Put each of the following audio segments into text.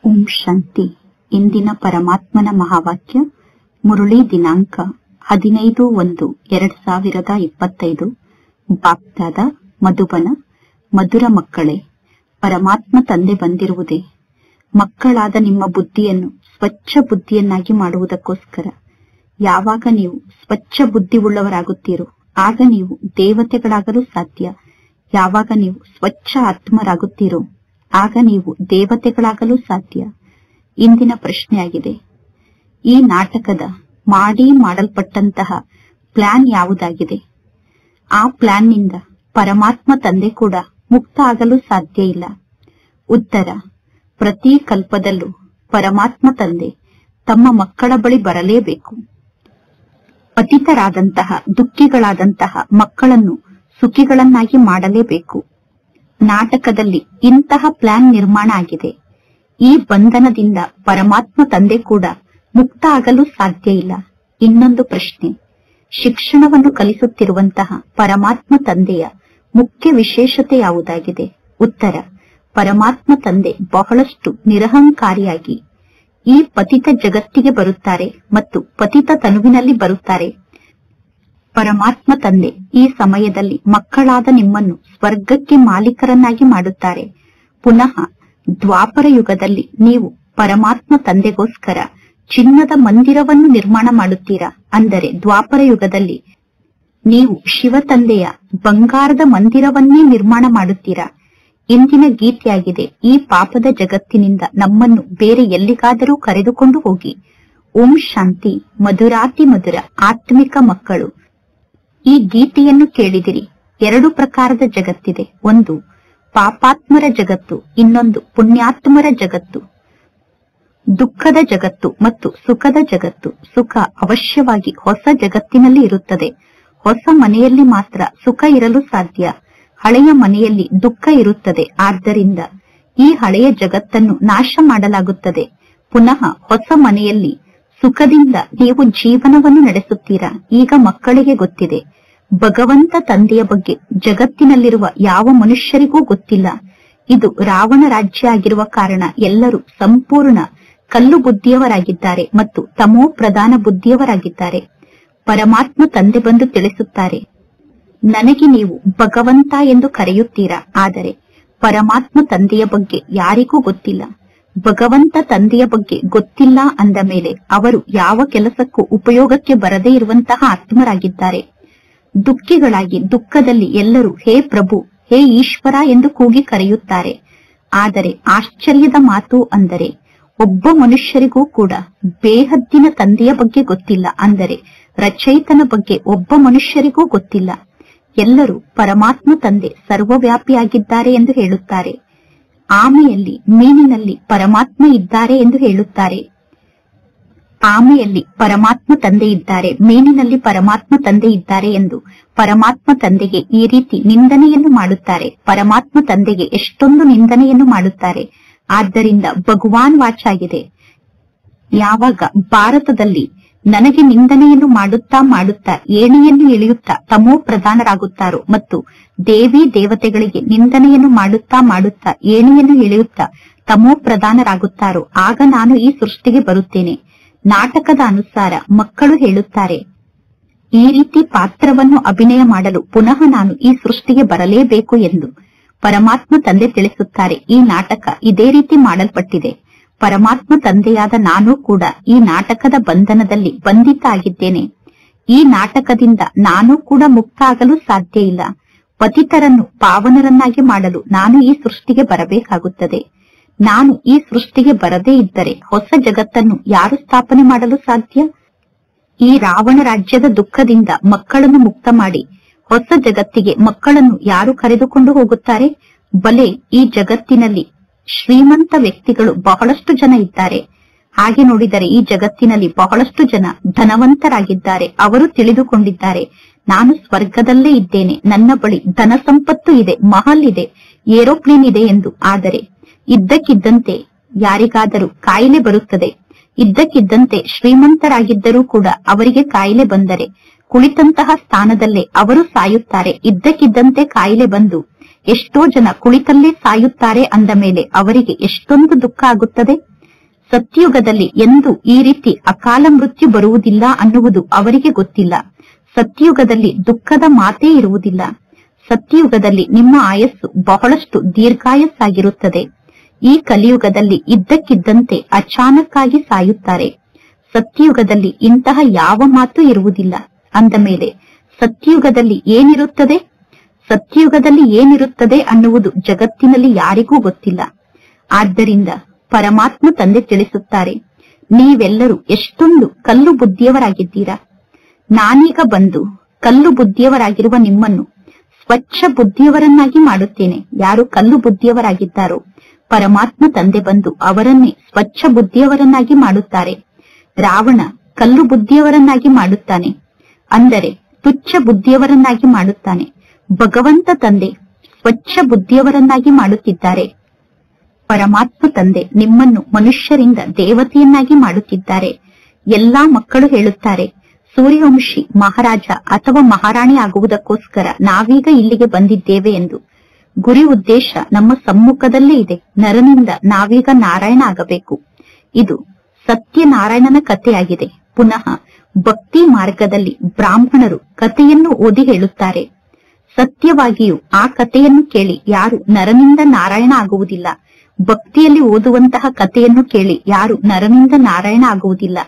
ಓಂ ಶಾಂತಿ. ಇಂದಿನ ಪರಮಾತ್ಮನ ಮಹಾವಾಕ್ಯ ಮುರುಳಿ ದಿನಾಂಕ 15/1/2025. ಬಾಪ್ದಾದ ಮಧುಬನ. ಮಧುರ ಮಕ್ಕಳೇ, ಪರಮಾತ್ಮ ತಂದೆ ಬಂದಿರುವುದೇ ಮಕ್ಕಳಾದ ನಿಮ್ಮ ಬುದ್ಧಿಯನ್ನು ಸ್ವಚ್ಛ ಬುದ್ಧಿಯನ್ನಾಗಿ ಮಾಡುವುದಕ್ಕೋಸ್ಕರ. ಯಾವಾಗ ನೀವು ಸ್ವಚ್ಛ ಬುದ್ಧಿ ಉಳ್ಳವರಾಗುತ್ತೀರೋ ಆಗ ನೀವು ದೇವತೆಗಳಾಗಲು ಸಾಧ್ಯ. ಯಾವಾಗ ನೀವು ಸ್ವಚ್ಛ ಆತ್ಮರಾಗುತ್ತೀರೋ ಆಗ ನೀವು ದೇವತೆಗಳಾಗಲು ಸಾಧ್ಯ. ಇಂದಿನ ಪ್ರಶ್ನೆಯಾಗಿದೆ, ಈ ನಾಟಕದ ಮಾಡಲ್ಪಟ್ಟಂತಹ ಪ್ಲಾನ್ ಯಾವುದಾಗಿದೆ? ಆ ಪ್ಲಾನ್ನಿಂದ ಪರಮಾತ್ಮ ತಂದೆ ಕೂಡ ಮುಕ್ತ ಆಗಲು ಸಾಧ್ಯ ಇಲ್ಲ. ಉತ್ತರ, ಪ್ರತಿ ಕಲ್ಪದಲ್ಲೂ ಪರಮಾತ್ಮ ತಂದೆ ತಮ್ಮ ಮಕ್ಕಳ ಬಳಿ ಬರಲೇಬೇಕು. ಪತಿತರಾದಂತಹ ದುಃಖಿಗಳಾದಂತಹ ಮಕ್ಕಳನ್ನು ಸುಖಿಗಳನ್ನಾಗಿ ಮಾಡಲೇಬೇಕು. ನಾಟಕದಲ್ಲಿ ಇಂತಹ ಪ್ಲಾನ್ ನಿರ್ಮಾಣ ಆಗಿದೆ. ಈ ಬಂಧನದಿಂದ ಪರಮಾತ್ಮ ತಂದೆ ಕೂಡ ಮುಕ್ತ ಆಗಲು ಸಾಧ್ಯ ಇಲ್ಲ. ಇನ್ನೊಂದು ಪ್ರಶ್ನೆ, ಶಿಕ್ಷಣವನ್ನು ಕಲಿಸುತ್ತಿರುವಂತಹ ಪರಮಾತ್ಮ ತಂದೆಯ ಮುಖ್ಯ ವಿಶೇಷತೆ ಯಾವುದಾಗಿದೆ? ಉತ್ತರ, ಪರಮಾತ್ಮ ತಂದೆ ಬಹಳಷ್ಟು ನಿರಹಂಕಾರಿಯಾಗಿ ಈ ಪತಿತ ಜಗತ್ತಿಗೆ ಬರುತ್ತಾರೆ ಮತ್ತು ಪತಿತ ತನುವಿನಲ್ಲಿ ಬರುತ್ತಾರೆ. ಪರಮಾತ್ಮ ತಂದೆ ಈ ಸಮಯದಲ್ಲಿ ಮಕ್ಕಳಾದ ನಿಮ್ಮನ್ನು ಸ್ವರ್ಗಕ್ಕೆ ಮಾಲೀಕರನ್ನಾಗಿ ಮಾಡುತ್ತಾರೆ. ಪುನಃ ದ್ವಾಪರ ಯುಗದಲ್ಲಿ ನೀವು ಪರಮಾತ್ಮ ತಂದೆಗೋಸ್ಕರ ಚಿನ್ನದ ಮಂದಿರವನ್ನು ನಿರ್ಮಾಣ ಮಾಡುತ್ತೀರಾ. ಅಂದರೆ ದ್ವಾಪರ ಯುಗದಲ್ಲಿ ನೀವು ಶಿವ ತಂದೆಯ ಬಂಗಾರದ ಮಂದಿರವನ್ನೇ ನಿರ್ಮಾಣ ಮಾಡುತ್ತೀರಾ. ಇಂದಿನ ಗೀತೆಯಾಗಿದೆ, ಈ ಪಾಪದ ಜಗತ್ತಿನಿಂದ ನಮ್ಮನ್ನು ಬೇರೆ ಎಲ್ಲಿಗಾದರೂ ಕರೆದುಕೊಂಡು ಹೋಗಿ. ಓಂ ಶಾಂತಿ. ಮಧುರಾತಿ ಮಧುರ ಆತ್ಮಿಕ ಮಕ್ಕಳು, ಈ ಗೀತೆಯನ್ನು ಕೇಳಿದಿರಿ. 2 ಪ್ರಕಾರದ ಜಗತ್ತಿದೆ. ಒಂದು ಪಾಪಾತ್ಮರ ಜಗತ್ತು, ಇನ್ನೊಂದು ಪುಣ್ಯಾತ್ಮರ ಜಗತ್ತು. ದುಃಖದ ಜಗತ್ತು ಮತ್ತು ಸುಖದ ಜಗತ್ತು. ಸುಖ ಅವಶ್ಯವಾಗಿ ಹೊಸ ಜಗತ್ತಿನಲ್ಲಿ ಇರುತ್ತದೆ. ಹೊಸ ಮನೆಯಲ್ಲಿ ಮಾತ್ರ ಸುಖ ಇರಲು ಸಾಧ್ಯ. ಹಳೆಯ ಮನೆಯಲ್ಲಿ ದುಃಖ ಇರುತ್ತದೆ. ಆದ್ದರಿಂದ ಈ ಹಳೆಯ ಜಗತ್ತನ್ನು ನಾಶ ಮಾಡಲಾಗುತ್ತದೆ. ಪುನಃ ಹೊಸ ಮನೆಯಲ್ಲಿ ಸುಖದಿಂದ ನೀವು ಜೀವನವನ್ನು ನಡೆಸುತ್ತೀರಾ. ಈಗ ಮಕ್ಕಳಿಗೆ ಗೊತ್ತಿದೆ, ಭಗವಂತ ತಂದೆಯ ಬಗ್ಗೆ ಜಗತ್ತಿನಲ್ಲಿರುವ ಯಾವ ಮನುಷ್ಯರಿಗೂ ಗೊತ್ತಿಲ್ಲ. ಇದು ರಾವಣ ರಾಜ್ಯ ಆಗಿರುವ ಕಾರಣ ಎಲ್ಲರೂ ಸಂಪೂರ್ಣ ಕಲ್ಲು ಬುದ್ಧಿಯವರಾಗಿದ್ದಾರೆ ಮತ್ತು ತಮೋ ಪ್ರಧಾನ ಬುದ್ಧಿಯವರಾಗಿದ್ದಾರೆ. ಪರಮಾತ್ಮ ತಂದೆ ಬಂದು ತಿಳಿಸುತ್ತಾರೆ, ನನಗೆ ನೀವು ಭಗವಂತ ಎಂದು ಕರೆಯುತ್ತೀರಾ, ಆದರೆ ಪರಮಾತ್ಮ ತಂದೆಯ ಬಗ್ಗೆ ಯಾರಿಗೂ ಗೊತ್ತಿಲ್ಲ. ಭಗವಂತ ತಂದೆಯ ಬಗ್ಗೆ ಗೊತ್ತಿಲ್ಲ ಅಂದ ಮೇಲೆ ಅವರು ಯಾವ ಕೆಲಸಕ್ಕೂ ಉಪಯೋಗಕ್ಕೆ ಬರದೇ ಇರುವಂತಹ ಆತ್ಮರಾಗಿದ್ದಾರೆ. ದುಃಖಿಗಳಾಗಿ ದುಃಖದಲ್ಲಿ ಎಲ್ಲರೂ ಹೇ ಪ್ರಭು, ಹೇ ಈಶ್ವರ ಎಂದು ಕೂಗಿ ಕರೆಯುತ್ತಾರೆ. ಆದರೆ ಆಶ್ಚರ್ಯದ ಮಾತು ಅಂದರೆ ಒಬ್ಬ ಮನುಷ್ಯರಿಗೂ ಕೂಡ ಬೇಹದ್ದಿನ ತಂದೆಯ ಬಗ್ಗೆ ಗೊತ್ತಿಲ್ಲ. ಅಂದರೆ ರಚಯಿತನ ಬಗ್ಗೆ ಒಬ್ಬ ಮನುಷ್ಯರಿಗೂ ಗೊತ್ತಿಲ್ಲ. ಎಲ್ಲರೂ ಪರಮಾತ್ಮ ತಂದೆ ಸರ್ವವ್ಯಾಪಿಯಾಗಿದ್ದಾರೆ ಎಂದು ಹೇಳುತ್ತಾರೆ. ಆಮೆಯಲ್ಲಿ ಮೀನಿನಲ್ಲಿ ಪರಮಾತ್ಮ ಇದ್ದಾರೆ ಎಂದು ಹೇಳುತ್ತಾರೆ. ಆಮೆಯಲ್ಲಿ ಪರಮಾತ್ಮ ತಂದೆ ಇದ್ದಾರೆ, ಮೀನಿನಲ್ಲಿ ಪರಮಾತ್ಮ ತಂದೆ ಇದ್ದಾರೆ ಎಂದು ಪರಮಾತ್ಮ ತಂದೆಗೆ ಈ ರೀತಿ ನಿಂದನೆಯನ್ನು ಮಾಡುತ್ತಾರೆ. ಪರಮಾತ್ಮ ತಂದೆಗೆ ಎಷ್ಟೊಂದು ನಿಂದನೆಯನ್ನು ಮಾಡುತ್ತಾರೆ. ಆದ್ದರಿಂದ ಭಗವಾನ್ ವಾಚಾಗಿದೆ, ಯಾವಾಗ ಭಾರತದಲ್ಲಿ ನನಗೆ ನಿಂದನೆಯನ್ನು ಮಾಡುತ್ತಾ ಮಾಡುತ್ತಾ ಏಣಿಯನ್ನು ಇಳಿಯುತ್ತಾ ತಮೋ ಪ್ರಧಾನರಾಗುತ್ತಾರೋ ಮತ್ತು ದೇವಿ ದೇವತೆಗಳಿಗೆ ನಿಂದನೆಯನ್ನು ಮಾಡುತ್ತಾ ಮಾಡುತ್ತಾ ಏಣಿಯನ್ನು ಇಳಿಯುತ್ತಾ ತಮೋ ಪ್ರಧಾನರಾಗುತ್ತಾರೋ ಆಗ ನಾನು ಈ ಸೃಷ್ಟಿಗೆ ಬರುತ್ತೇನೆ. ನಾಟಕದ ಅನುಸಾರ ಮಕ್ಕಳು ಹೇಳುತ್ತಾರೆ, ಈ ರೀತಿ ಪಾತ್ರವನ್ನು ಅಭಿನಯ ಮಾಡಲು ಪುನಃ ನಾನು ಈ ಸೃಷ್ಟಿಗೆ ಬರಲೇಬೇಕು ಎಂದು. ಪರಮಾತ್ಮ ತಂದೆ ತಿಳಿಸುತ್ತಾರೆ, ಈ ನಾಟಕ ಇದೇ ರೀತಿ ಮಾಡಲ್ಪಟ್ಟಿದೆ. ಪರಮಾತ್ಮ ತಂದೆಯಾದ ನಾನು ಕೂಡ ಈ ನಾಟಕದ ಬಂಧನದಲ್ಲಿ ಬಂಧಿತ ಆಗಿದ್ದೇನೆ. ಈ ನಾಟಕದಿಂದ ನಾನು ಕೂಡ ಮುಕ್ತ ಆಗಲು ಸಾಧ್ಯ ಇಲ್ಲ. ಪತಿತರನ್ನು ಪಾವನರನ್ನಾಗಿ ಮಾಡಲು ನಾನು ಈ ಸೃಷ್ಟಿಗೆ ಬರಬೇಕಾಗುತ್ತದೆ. ನಾನು ಈ ಸೃಷ್ಟಿಗೆ ಬರದೇ ಇದ್ದರೆ ಹೊಸ ಜಗತ್ತನ್ನು ಯಾರು ಸ್ಥಾಪನೆ ಮಾಡಲು ಸಾಧ್ಯ? ಈ ರಾವಣ ರಾಜ್ಯದ ದುಃಖದಿಂದ ಮಕ್ಕಳನ್ನು ಮುಕ್ತ ಮಾಡಿ ಹೊಸ ಜಗತ್ತಿಗೆ ಮಕ್ಕಳನ್ನು ಯಾರು ಕರೆದುಕೊಂಡು ಹೋಗುತ್ತಾರೆ? ಬಲೆ, ಈ ಜಗತ್ತಿನಲ್ಲಿ ಶ್ರೀಮಂತ ವ್ಯಕ್ತಿಗಳು ಬಹಳಷ್ಟು ಜನ ಇದ್ದಾರೆ. ಹಾಗೆ ನೋಡಿದರೆ ಈ ಜಗತ್ತಿನಲ್ಲಿ ಬಹಳಷ್ಟು ಜನ ಧನವಂತರಾಗಿದ್ದಾರೆ. ಅವರು ತಿಳಿದುಕೊಂಡಿದ್ದಾರೆ, ನಾನು ಸ್ವರ್ಗದಲ್ಲೇ ಇದ್ದೇನೆ, ನನ್ನ ಬಳಿ ಧನ ಸಂಪತ್ತು ಇದೆ, ಮಹಲ್ ಇದೆ, ಏರೋಪ್ಲೇನ್ ಇದೆ ಎಂದು. ಆದರೆ ಇದ್ದಕ್ಕಿದ್ದಂತೆ ಯಾರಿಗಾದರೂ ಕಾಯಿಲೆ ಬರುತ್ತದೆ. ಇದ್ದಕ್ಕಿದ್ದಂತೆ ಶ್ರೀಮಂತರಾಗಿದ್ದರೂ ಕೂಡ ಅವರಿಗೆ ಕಾಯಿಲೆ ಬಂದರೆ ಕುಳಿತಂತಹ ಸ್ಥಾನದಲ್ಲೇ ಅವರು ಸಾಯುತ್ತಾರೆ. ಇದ್ದಕ್ಕಿದ್ದಂತೆ ಕಾಯಿಲೆ ಬಂದು ಎಷ್ಟೋ ಜನ ಕುಳಿತಲ್ಲೇ ಸಾಯುತ್ತಾರೆ ಅಂದ ಮೇಲೆ ಅವರಿಗೆ ಎಷ್ಟೊಂದು ದುಃಖ ಆಗುತ್ತದೆ. ಸತ್ಯಯುಗದಲ್ಲಿ ಎಂದೂ ಈ ರೀತಿ ಅಕಾಲ ಮೃತ್ಯು ಬರುವುದಿಲ್ಲ ಅನ್ನುವುದು ಅವರಿಗೆ ಗೊತ್ತಿಲ್ಲ. ಸತ್ಯಯುಗದಲ್ಲಿ ದುಃಖದ ಮಾತೇ ಇರುವುದಿಲ್ಲ. ಸತ್ಯಯುಗದಲ್ಲಿ ನಿಮ್ಮ ಆಯಸ್ಸು ಬಹಳಷ್ಟು ದೀರ್ಘಾಯಸ್ಸಾಗಿರುತ್ತದೆ. ಈ ಕಲಿಯುಗದಲ್ಲಿ ಇದ್ದಕ್ಕಿದ್ದಂತೆ ಅಚಾನಕ್ಕಾಗಿ ಸಾಯುತ್ತಾರೆ. ಸತ್ಯಯುಗದಲ್ಲಿ ಇಂತಹ ಯಾವ ಮಾತು ಇರುವುದಿಲ್ಲ. ಅಂದ ಮೇಲೆ ಸತ್ಯಯುಗದಲ್ಲಿ ಏನಿರುತ್ತದೆ, ಸತ್ಯಯುಗದಲ್ಲಿ ಏನಿರುತ್ತದೆ ಅನ್ನುವುದು ಜಗತ್ತಿನಲ್ಲಿ ಯಾರಿಗೂ ಗೊತ್ತಿಲ್ಲ. ಆದ್ದರಿಂದ ಪರಮಾತ್ಮ ತಂದೆ ತಿಳಿಸುತ್ತಾರೆ, ನೀವೆಲ್ಲರೂ ಎಷ್ಟೊಂದು ಕಲ್ಲು ಬುದ್ಧಿಯವರಾಗಿದ್ದೀರಾ. ನಾನೀಗ ಬಂದು ಕಲ್ಲು ಬುದ್ಧಿಯವರಾಗಿರುವ ನಿಮ್ಮನ್ನು ಸ್ವಚ್ಛ ಬುದ್ಧಿಯವರನ್ನಾಗಿ ಮಾಡುತ್ತೇನೆ. ಯಾರು ಕಲ್ಲು ಬುದ್ಧಿಯವರಾಗಿದ್ದಾರೋ ಪರಮಾತ್ಮ ತಂದೆ ಬಂದು ಅವರನ್ನೇ ಸ್ವಚ್ಛ ಬುದ್ಧಿಯವರನ್ನಾಗಿ ಮಾಡುತ್ತಾರೆ. ರಾವಣ ಕಲ್ಲು ಬುದ್ಧಿಯವರನ್ನಾಗಿ ಮಾಡುತ್ತಾನೆ, ಅಂದರೆ ತುಚ್ಛ ಬುದ್ಧಿಯವರನ್ನಾಗಿ ಮಾಡುತ್ತಾನೆ. ಭಗವಂತ ತಂದೆ ಸ್ವಚ್ಛ ಬುದ್ಧಿಯವರನ್ನಾಗಿ ಮಾಡುತ್ತಿದ್ದಾರೆ. ಪರಮಾತ್ಮ ತಂದೆ ನಿಮ್ಮನ್ನು ಮನುಷ್ಯರಿಂದ ದೇವತೆಯನ್ನಾಗಿ ಮಾಡುತ್ತಿದ್ದಾರೆ. ಎಲ್ಲಾ ಮಕ್ಕಳು ಹೇಳುತ್ತಾರೆ, ಸೂರ್ಯವಂಶಿ ಮಹಾರಾಜ ಅಥವಾ ಮಹಾರಾಣಿ ಆಗುವುದಕ್ಕೋಸ್ಕರ ನಾವೀಗ ಇಲ್ಲಿಗೆ ಬಂದಿದ್ದೇವೆ ಎಂದು. ಗುರಿ ಉದ್ದೇಶ ನಮ್ಮ ಸಮ್ಮುಖದಲ್ಲೇ ಇದೆ. ನರನಿಂದ ನಾವೀಗ ನಾರಾಯಣ ಆಗಬೇಕು. ಇದು ಸತ್ಯನಾರಾಯಣನ ಕಥೆಯಾಗಿದೆ. ಪುನಃ ಭಕ್ತಿ ಮಾರ್ಗದಲ್ಲಿ ಬ್ರಾಹ್ಮಣರು ಕಥೆಯನ್ನು ಓದಿ ಹೇಳುತ್ತಾರೆ. ಸತ್ಯವಾಗಿಯೂ ಆ ಕಥೆಯನ್ನು ಕೇಳಿ ಯಾರು ನರನಿಂದ ನಾರಾಯಣ ಆಗುವುದಿಲ್ಲ. ಭಕ್ತಿಯಲ್ಲಿ ಓದುವಂತಹ ಕಥೆಯನ್ನು ಕೇಳಿ ಯಾರು ನರನಿಂದ ನಾರಾಯಣ ಆಗುವುದಿಲ್ಲ.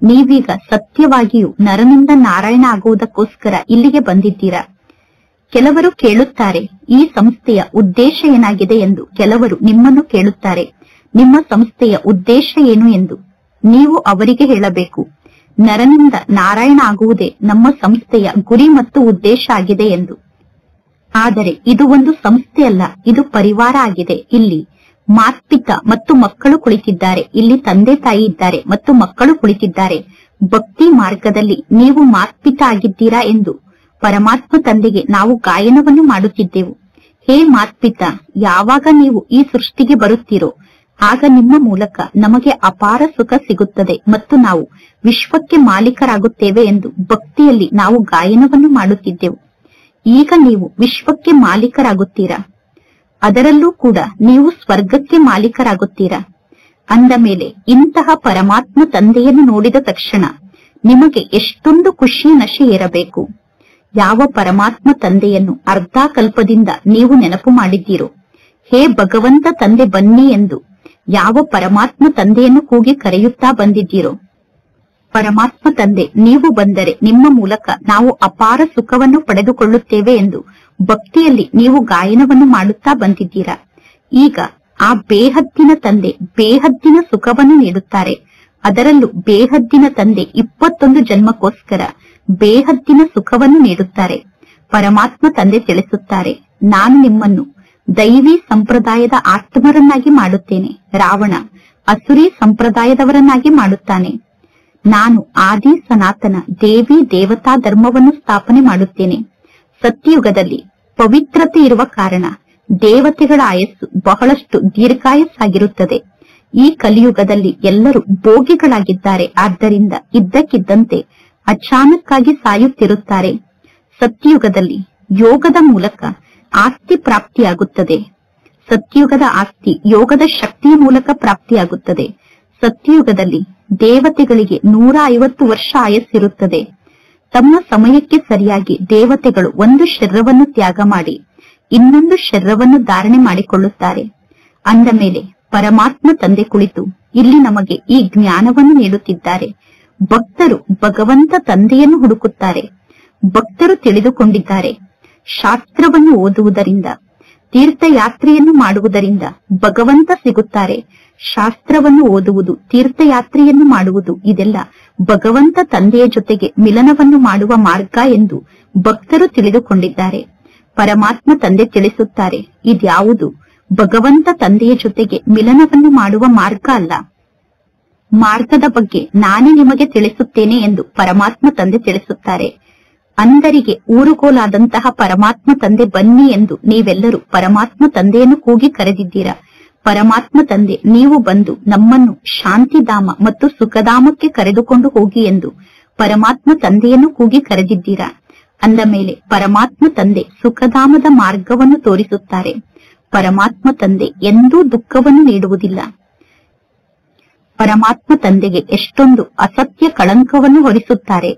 ನೀವೀಗ ಸತ್ಯವಾಗಿಯೂ ನರನಿಂದ ನಾರಾಯಣ ಆಗುವುದಕ್ಕೋಸ್ಕರ ಇಲ್ಲಿಗೆ ಬಂದಿದ್ದೀರಾ. ಕೆಲವರು ಕೇಳುತ್ತಾರೆ, ಈ ಸಂಸ್ಥೆಯ ಉದ್ದೇಶ ಏನಾಗಿದೆ ಎಂದು. ಕೆಲವರು ನಿಮ್ಮನ್ನು ಕೇಳುತ್ತಾರೆ, ನಿಮ್ಮ ಸಂಸ್ಥೆಯ ಉದ್ದೇಶ ಏನು ಎಂದು. ನೀವು ಅವರಿಗೆ ಹೇಳಬೇಕು, ನರನಿಂದ ನಾರಾಯಣ ಆಗುವುದೇ ನಮ್ಮ ಸಂಸ್ಥೆಯ ಗುರಿ ಮತ್ತು ಉದ್ದೇಶ ಆಗಿದೆ ಎಂದು. ಆದರೆ ಇದು ಒಂದು ಸಂಸ್ಥೆಯಲ್ಲ, ಇದು ಪರಿವಾರ ಆಗಿದೆ. ಇಲ್ಲಿ ಮಾತ್ಪಿತ ಮತ್ತು ಮಕ್ಕಳು ಕುಳಿತಿದ್ದಾರೆ. ಇಲ್ಲಿ ತಂದೆ ತಾಯಿ ಇದ್ದಾರೆ ಮತ್ತು ಮಕ್ಕಳು ಕುಳಿತಿದ್ದಾರೆ. ಭಕ್ತಿ ಮಾರ್ಗದಲ್ಲಿ ನೀವು ಮಾತ್ಪಿತ ಆಗಿದ್ದೀರಾ ಎಂದು ಪರಮಾತ್ಮ ತಂದೆಗೆ ನಾವು ಗಾಯನವನ್ನು ಮಾಡುತ್ತಿದ್ದೆವು. ಹೇ ಮಾತ್ಪಿತ, ಯಾವಾಗ ನೀವು ಈ ಸೃಷ್ಟಿಗೆ ಬರುತ್ತೀರೋ ಆಗ ನಿಮ್ಮ ಮೂಲಕ ನಮಗೆ ಅಪಾರ ಸುಖ ಸಿಗುತ್ತದೆ ಮತ್ತು ನಾವು ವಿಶ್ವಕ್ಕೆ ಮಾಲೀಕರಾಗುತ್ತೇವೆ ಎಂದು ಭಕ್ತಿಯಲ್ಲಿ ನಾವು ಗಾಯನವನ್ನು ಮಾಡುತ್ತಿದ್ದೆವು. ಈಗ ನೀವು ವಿಶ್ವಕ್ಕೆ ಮಾಲೀಕರಾಗುತ್ತೀರಾ, ಅದರಲ್ಲೂ ಕೂಡ ನೀವು ಸ್ವರ್ಗಕ್ಕೆ ಮಾಲೀಕರಾಗುತ್ತೀರಾ. ಅಂದ ಮೇಲೆ ಇಂತಹ ಪರಮಾತ್ಮ ತಂದೆಯನ್ನು ನೋಡಿದ ತಕ್ಷಣ ನಿಮಗೆ ಎಷ್ಟೊಂದು ಖುಷಿ ನಶೆ ಏರಬೇಕು. ಯಾವ ಪರಮಾತ್ಮ ತಂದೆಯನ್ನು ಅರ್ಧ ಕಲ್ಪದಿಂದ ನೀವು ನೆನಪು ಮಾಡಿದ್ದೀರೋ, ಹೇ ಭಗವಂತ ತಂದೆ ಬನ್ನಿ ಎಂದು ಯಾವ ಪರಮಾತ್ಮ ತಂದೆಯನ್ನು ಕೂಗಿ ಕರೆಯುತ್ತಾ ಬಂದಿದ್ದೀರೋ, ಪರಮಾತ್ಮ ತಂದೆ ನೀವು ಬಂದರೆ ನಿಮ್ಮ ಮೂಲಕ ನಾವು ಅಪಾರ ಸುಖವನ್ನು ಪಡೆದುಕೊಳ್ಳುತ್ತೇವೆ ಎಂದು ಭಕ್ತಿಯಲ್ಲಿ ನೀವು ಗಾಯನವನ್ನು ಮಾಡುತ್ತಾ ಬಂದಿದ್ದೀರಾ. ಈಗ ಆ ಬೇಹದ್ದಿನ ತಂದೆ ಬೇಹದ್ದಿನ ಸುಖವನ್ನು ನೀಡುತ್ತಾರೆ. ಅದರಲ್ಲೂ ಬೇಹದ್ದಿನ ತಂದೆ 21 ಜನ್ಮಕ್ಕೋಸ್ಕರ ಬೇಹದ್ದಿನ ಸುಖವನ್ನು ನೀಡುತ್ತಾರೆ. ಪರಮಾತ್ಮ ತಂದೆ ತಿಳಿಸುತ್ತಾರೆ, ನಾನು ನಿಮ್ಮನ್ನು ದೈವಿ ಸಂಪ್ರದಾಯದ ಆತ್ಮರನ್ನಾಗಿ ಮಾಡುತ್ತೇನೆ. ರಾವಣ ಅಸುರಿ ಸಂಪ್ರದಾಯದವರನ್ನಾಗಿ ಮಾಡುತ್ತಾನೆ. ನಾನು ಆದಿ ಸನಾತನ ದೇವಿ ದೇವತಾ ಧರ್ಮವನ್ನು ಸ್ಥಾಪನೆ ಮಾಡುತ್ತೇನೆ. ಸತ್ಯಯುಗದಲ್ಲಿ ಪವಿತ್ರತೆ ಇರುವ ಕಾರಣ ದೇವತೆಗಳ ಆಯಸ್ಸು ಬಹಳಷ್ಟು ದೀರ್ಘಾಯಸ್ಸಾಗಿರುತ್ತದೆ. ಈ ಕಲಿಯುಗದಲ್ಲಿ ಎಲ್ಲರೂ ಭೋಗಿಗಳಾಗಿದ್ದಾರೆ. ಆದ್ದರಿಂದ ಇದ್ದಕ್ಕಿದ್ದಂತೆ ಅಚಾನಕ್ಕಾಗಿ ಸಾಯುತ್ತಿರುತ್ತಾರೆ. ಸತ್ಯಯುಗದಲ್ಲಿ ಯೋಗದ ಮೂಲಕ ಆಸ್ತಿ ಪ್ರಾಪ್ತಿಯಾಗುತ್ತದೆ. ಸತ್ಯಯುಗದ ಆಸ್ತಿ ಯೋಗದ ಶಕ್ತಿಯ ಮೂಲಕ ಪ್ರಾಪ್ತಿಯಾಗುತ್ತದೆ. ಸತ್ಯಯುಗದಲ್ಲಿ ದೇವತೆಗಳಿಗೆ 150 ವರ್ಷ ಆಯಸ್ಸಿರುತ್ತದೆ. ತಮ್ಮ ಸಮಯಕ್ಕೆ ಸರಿಯಾಗಿ ದೇವತೆಗಳು ಒಂದು ಶರೀರವನ್ನು ತ್ಯಾಗ ಮಾಡಿ ಇನ್ನೊಂದು ಶರೀರವನ್ನು ಧಾರಣೆ ಮಾಡಿಕೊಳ್ಳುತ್ತಾರೆ. ಅಂದ ಮೇಲೆ ಪರಮಾತ್ಮ ತಂದೆ ಕುಳಿತು ಇಲ್ಲಿ ನಮಗೆ ಈ ಜ್ಞಾನವನ್ನು ನೀಡುತ್ತಿದ್ದಾರೆ. ಭಕ್ತರು ಭಗವಂತ ತಂದೆಯನ್ನು ಹುಡುಕುತ್ತಾರೆ. ಭಕ್ತರು ತಿಳಿದುಕೊಂಡಿದ್ದಾರೆ, ಶಾಸ್ತ್ರವನ್ನು ಓದುವುದರಿಂದ ತೀರ್ಥಯಾತ್ರೆಯನ್ನು ಮಾಡುವುದರಿಂದ ಭಗವಂತ ಸಿಗುತ್ತಾರೆ. ಶಾಸ್ತ್ರವನ್ನು ಓದುವುದು, ತೀರ್ಥಯಾತ್ರೆಯನ್ನು ಮಾಡುವುದು ಇದೆಲ್ಲ ಭಗವಂತ ತಂದೆಯ ಜೊತೆಗೆ ಮಿಲನವನ್ನು ಮಾಡುವ ಮಾರ್ಗ ಎಂದು ಭಕ್ತರು ತಿಳಿದುಕೊಂಡಿದ್ದಾರೆ. ಪರಮಾತ್ಮ ತಂದೆ ತಿಳಿಸುತ್ತಾರೆ, ಇದ್ಯಾವುದು ಭಗವಂತ ತಂದೆಯ ಜೊತೆಗೆ ಮಿಲನವನ್ನು ಮಾಡುವ ಮಾರ್ಗ ಅಲ್ಲ. ಮಾರ್ಗದ ಬಗ್ಗೆ ನಾನೇ ನಿಮಗೆ ತಿಳಿಸುತ್ತೇನೆ ಎಂದು ಪರಮಾತ್ಮ ತಂದೆ ತಿಳಿಸುತ್ತಾರೆ. ಅಂದರಿಗೆ ಊರುಗೋಲಾದಂತಹ ಪರಮಾತ್ಮ ತಂದೆ ಬನ್ನಿ ಎಂದು ನೀವೆಲ್ಲರೂ ಪರಮಾತ್ಮ ತಂದೆಯನ್ನು ಕೂಗಿ ಕರೆದಿದ್ದೀರಾ. ಪರಮಾತ್ಮ ತಂದೆ ನೀವು ಬಂದು ನಮ್ಮನ್ನು ಶಾಂತಿಧಾಮ ಮತ್ತು ಸುಖಧಾಮಕ್ಕೆ ಕರೆದುಕೊಂಡು ಹೋಗಿ ಎಂದು ಪರಮಾತ್ಮ ತಂದೆಯನ್ನು ಕೂಗಿ ಕರೆದಿದ್ದೀರಾ. ಅಂದ ಮೇಲೆ ಪರಮಾತ್ಮ ತಂದೆ ಸುಖಧಾಮದ ಮಾರ್ಗವನ್ನು ತೋರಿಸುತ್ತಾರೆ. ಪರಮಾತ್ಮ ತಂದೆ ಎಂದೂ ದುಃಖವನ್ನು ನೀಡುವುದಿಲ್ಲ. ಪರಮಾತ್ಮ ತಂದೆಗೆ ಎಷ್ಟೊಂದು ಅಸತ್ಯ ಕಳಂಕವನ್ನು ಹೊರಿಸುತ್ತಾರೆ.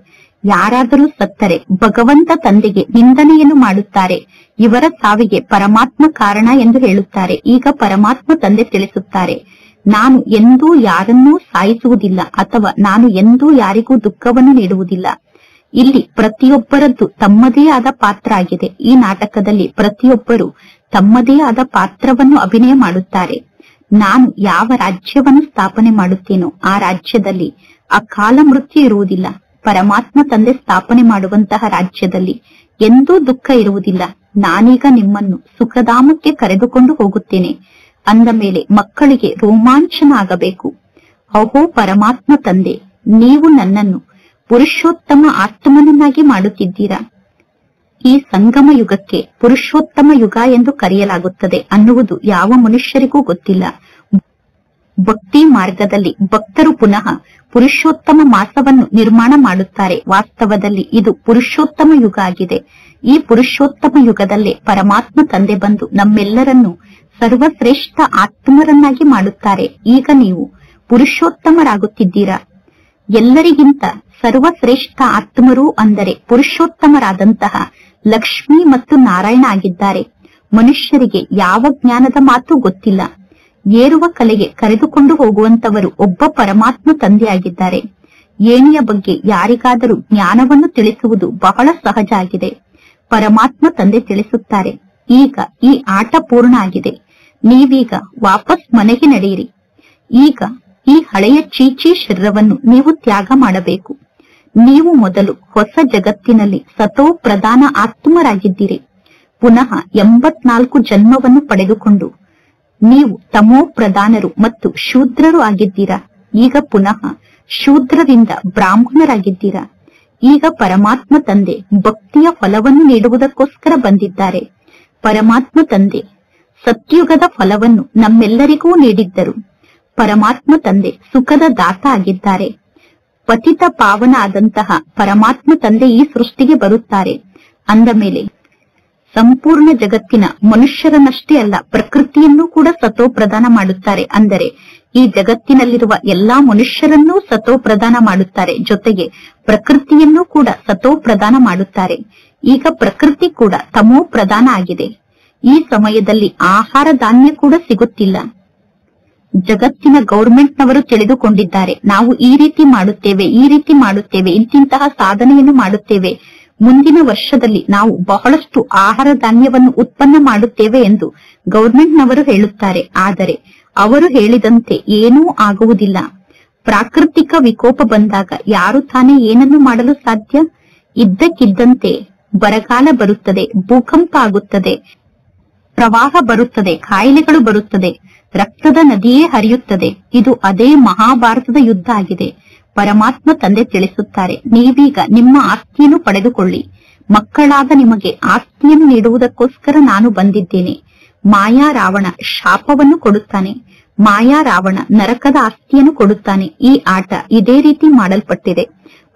ಯಾರಾದರೂ ಸತ್ತರೆ ಭಗವಂತ ತಂದೆಗೆ ನಿಂದನೆಯನ್ನು ಮಾಡುತ್ತಾರೆ. ಇವರ ಸಾವಿಗೆ ಪರಮಾತ್ಮ ಕಾರಣ ಎಂದು ಹೇಳುತ್ತಾರೆ. ಈಗ ಪರಮಾತ್ಮ ತಂದೆ ತಿಳಿಸುತ್ತಾರೆ, ನಾನು ಎಂದೂ ಯಾರನ್ನೂ ಸಾಯಿಸುವುದಿಲ್ಲ ಅಥವಾ ನಾನು ಎಂದೂ ಯಾರಿಗೂ ದುಃಖವನ್ನು ನೀಡುವುದಿಲ್ಲ. ಇಲ್ಲಿ ಪ್ರತಿಯೊಬ್ಬರದ್ದು ತಮ್ಮದೇ ಆದ ಪಾತ್ರ ಆಗಿದೆ. ಈ ನಾಟಕದಲ್ಲಿ ಪ್ರತಿಯೊಬ್ಬರು ತಮ್ಮದೇ ಆದ ಪಾತ್ರವನ್ನು ಅಭಿನಯ ಮಾಡುತ್ತಾರೆ. ನಾನು ಯಾವ ರಾಜ್ಯವನ್ನು ಸ್ಥಾಪನೆ ಮಾಡುತ್ತೇನೋ ಆ ರಾಜ್ಯದಲ್ಲಿ ಅಕಾಲ ಮೃತ್ಯು ಇರುವುದಿಲ್ಲ. ಪರಮಾತ್ಮ ತಂದೆ ಸ್ಥಾಪನೆ ಮಾಡುವಂತಹ ರಾಜ್ಯದಲ್ಲಿ ಎಂದೂ ದುಃಖ ಇರುವುದಿಲ್ಲ. ನಾನೀಗ ನಿಮ್ಮನ್ನು ಸುಖಧಾಮಕ್ಕೆ ಕರೆದುಕೊಂಡು ಹೋಗುತ್ತೇನೆ ಅಂದ ಮೇಲೆ ಮಕ್ಕಳಿಗೆ ರೋಮಾಂಚನ ಆಗಬೇಕು. ಅಹೋ ಪರಮಾತ್ಮ ತಂದೆ, ನೀವು ನನ್ನನ್ನು ಪುರುಷೋತ್ತಮ ಆತ್ಮನನ್ನಾಗಿ ಮಾಡುತ್ತಿದ್ದೀರಾ. ಈ ಸಂಗಮ ಯುಗಕ್ಕೆ ಪುರುಷೋತ್ತಮ ಯುಗ ಎಂದು ಕರೆಯಲಾಗುತ್ತದೆ ಅನ್ನುವುದು ಯಾವ ಮನುಷ್ಯರಿಗೂ ಗೊತ್ತಿಲ್ಲ. ಭಕ್ತಿ ಮಾರ್ಗದಲ್ಲಿ ಭಕ್ತರು ಪುನಃ ಪುರುಷೋತ್ತಮ ಮಾಸವನ್ನು ನಿರ್ಮಾಣ ಮಾಡುತ್ತಾರೆ. ವಾಸ್ತವದಲ್ಲಿ ಇದು ಪುರುಷೋತ್ತಮ ಯುಗ ಆಗಿದೆ. ಈ ಪುರುಷೋತ್ತಮ ಯುಗದಲ್ಲೇ ಪರಮಾತ್ಮ ತಂದೆ ಬಂದು ನಮ್ಮೆಲ್ಲರನ್ನು ಸರ್ವಶ್ರೇಷ್ಠ ಆತ್ಮರನ್ನಾಗಿ ಮಾಡುತ್ತಾರೆ. ಈಗ ನೀವು ಪುರುಷೋತ್ತಮರಾಗುತ್ತಿದ್ದೀರಾ. ಎಲ್ಲರಿಗಿಂತ ಸರ್ವಶ್ರೇಷ್ಠ ಆತ್ಮರು ಅಂದರೆ ಪುರುಷೋತ್ತಮರಾದಂತಹ ಲಕ್ಷ್ಮಿ ಮತ್ತು ನಾರಾಯಣ ಆಗಿದ್ದಾರೆ. ಮನುಷ್ಯರಿಗೆ ಯಾವ ಜ್ಞಾನದ ಮಾತು ಗೊತ್ತಿಲ್ಲ. ಏರುವ ಕಲೆಗೆ ಕರೆದುಕೊಂಡು ಹೋಗುವಂತವರು ಒಬ್ಬ ಪರಮಾತ್ಮ ತಂದೆಯಾಗಿದ್ದಾರೆ. ಏಣಿಯ ಬಗ್ಗೆ ಯಾರಿಗಾದರೂ ಜ್ಞಾನವನ್ನು ತಿಳಿಸುವುದು ಬಹಳ ಸಹಜ ಆಗಿದೆ. ಪರಮಾತ್ಮ ತಂದೆ ತಿಳಿಸುತ್ತಾರೆ, ಈಗ ಈ ಆಟ ಪೂರ್ಣ ಆಗಿದೆ. ನೀವೀಗ ವಾಪಸ್ ಮನೆಗೆ ನಡೆಯಿರಿ. ಈಗ ಈ ಹಳೆಯ ಚೀಚಿ ಶರೀರವನ್ನು ನೀವು ತ್ಯಾಗ ಮಾಡಬೇಕು. ನೀವು ಮೊದಲು ಹೊಸ ಜಗತ್ತಿನಲ್ಲಿ ಸತೋ ಪ್ರಧಾನ ಆತ್ಮರಾಗಿದ್ದೀರಿ. ಪುನಃ 84 ಜನ್ಮವನ್ನು ಪಡೆದುಕೊಂಡು ನೀವು ತಮೋ ಪ್ರಧಾನರು ಮತ್ತು ಶೂದ್ರರು ಆಗಿದ್ದೀರಾ. ಈಗ ಪುನಃ ಶೂದ್ರರಿಂದ ಬ್ರಾಹ್ಮಣರಾಗಿದ್ದೀರಾ. ಈಗ ಪರಮಾತ್ಮ ತಂದೆ ಭಕ್ತಿಯ ಫಲವನ್ನು ನೀಡುವುದಕ್ಕೋಸ್ಕರ ಬಂದಿದ್ದಾರೆ. ಪರಮಾತ್ಮ ತಂದೆ ಸತ್ಯುಗದ ಫಲವನ್ನು ನಮ್ಮೆಲ್ಲರಿಗೂ ನೀಡಿದ್ದರು. ಪರಮಾತ್ಮ ತಂದೆ ಸುಖದ ದಾತ ಆಗಿದ್ದಾರೆ. ಪತಿತ ಪಾವನ ಆದಂತಹ ಪರಮಾತ್ಮ ತಂದೆ ಈ ಸೃಷ್ಟಿಗೆ ಬರುತ್ತಾರೆ ಅಂದ ಮೇಲೆ ಸಂಪೂರ್ಣ ಜಗತ್ತಿನ ಮನುಷ್ಯರನ್ನಷ್ಟೇ ಅಲ್ಲ, ಪ್ರಕೃತಿಯನ್ನು ಕೂಡ ಸತೋ ಪ್ರದಾನ ಮಾಡುತ್ತಾರೆ. ಅಂದರೆ ಈ ಜಗತ್ತಿನಲ್ಲಿರುವ ಎಲ್ಲಾ ಮನುಷ್ಯರನ್ನೂ ಸತೋ ಪ್ರದಾನ ಮಾಡುತ್ತಾರೆ. ಜೊತೆಗೆ ಪ್ರಕೃತಿಯನ್ನು ಕೂಡ ಸತೋ ಪ್ರದಾನ ಮಾಡುತ್ತಾರೆ. ಈಗ ಪ್ರಕೃತಿ ಕೂಡ ತಮೋ ಪ್ರಧಾನ ಆಗಿದೆ. ಈ ಸಮಯದಲ್ಲಿ ಆಹಾರ ಧಾನ್ಯ ಕೂಡ ಸಿಗುತ್ತಿಲ್ಲ. ಜಗತ್ತಿನ ಗೌರ್ಮೆಂಟ್ನವರು ತಿಳಿದುಕೊಂಡಿದ್ದಾರೆ, ನಾವು ಈ ರೀತಿ ಮಾಡುತ್ತೇವೆ, ಇಂತಿಂತಹ ಸಾಧನೆಯನ್ನು ಮಾಡುತ್ತೇವೆ, ಮುಂದಿನ ವರ್ಷದಲ್ಲಿ ನಾವು ಬಹಳಷ್ಟು ಆಹಾರ ಧಾನ್ಯವನ್ನು ಉತ್ಪನ್ನ ಮಾಡುತ್ತೇವೆ ಎಂದು ಗೌರ್ಮೆಂಟ್ನವರು ಹೇಳುತ್ತಾರೆ. ಆದರೆ ಅವರು ಹೇಳಿದಂತೆ ಏನೂ ಆಗುವುದಿಲ್ಲ. ಪ್ರಾಕೃತಿಕ ವಿಕೋಪ ಬಂದಾಗ ಯಾರು ತಾನೇ ಏನನ್ನು ಮಾಡಲು ಸಾಧ್ಯ? ಇದ್ದಕ್ಕಿದ್ದಂತೆ ಬರಗಾಲ ಬರುತ್ತದೆ, ಭೂಕಂಪ ಆಗುತ್ತದೆ, ಪ್ರವಾಹ ಬರುತ್ತದೆ, ಕಾಯಿಲೆಗಳು ಬರುತ್ತದೆ, ರಕ್ತದ ನದಿಯೇ ಹರಿಯುತ್ತದೆ. ಇದು ಅದೇ ಮಹಾಭಾರತದ ಯುದ್ಧ ಆಗಿದೆ. ಪರಮಾತ್ಮ ತಂದೆ ತಿಳಿಸುತ್ತಾರೆ, ನೀವೀಗ ನಿಮ್ಮ ಆಸ್ತಿಯನ್ನು ಪಡೆದುಕೊಳ್ಳಿ. ಮಕ್ಕಳಾದ ನಿಮಗೆ ಆಸ್ತಿಯನ್ನು ನೀಡುವುದಕ್ಕೋಸ್ಕರ ನಾನು ಬಂದಿದ್ದೇನೆ. ಮಾಯಾ ರಾವಣ ಶಾಪವನ್ನು ಕೊಡುತ್ತಾನೆ, ಮಾಯಾ ರಾವಣ ನರಕದ ಆಸ್ತಿಯನ್ನು ಕೊಡುತ್ತಾನೆ. ಈ ಆಟ ಇದೇ ರೀತಿ ಮಾಡಲ್ಪಟ್ಟಿದೆ.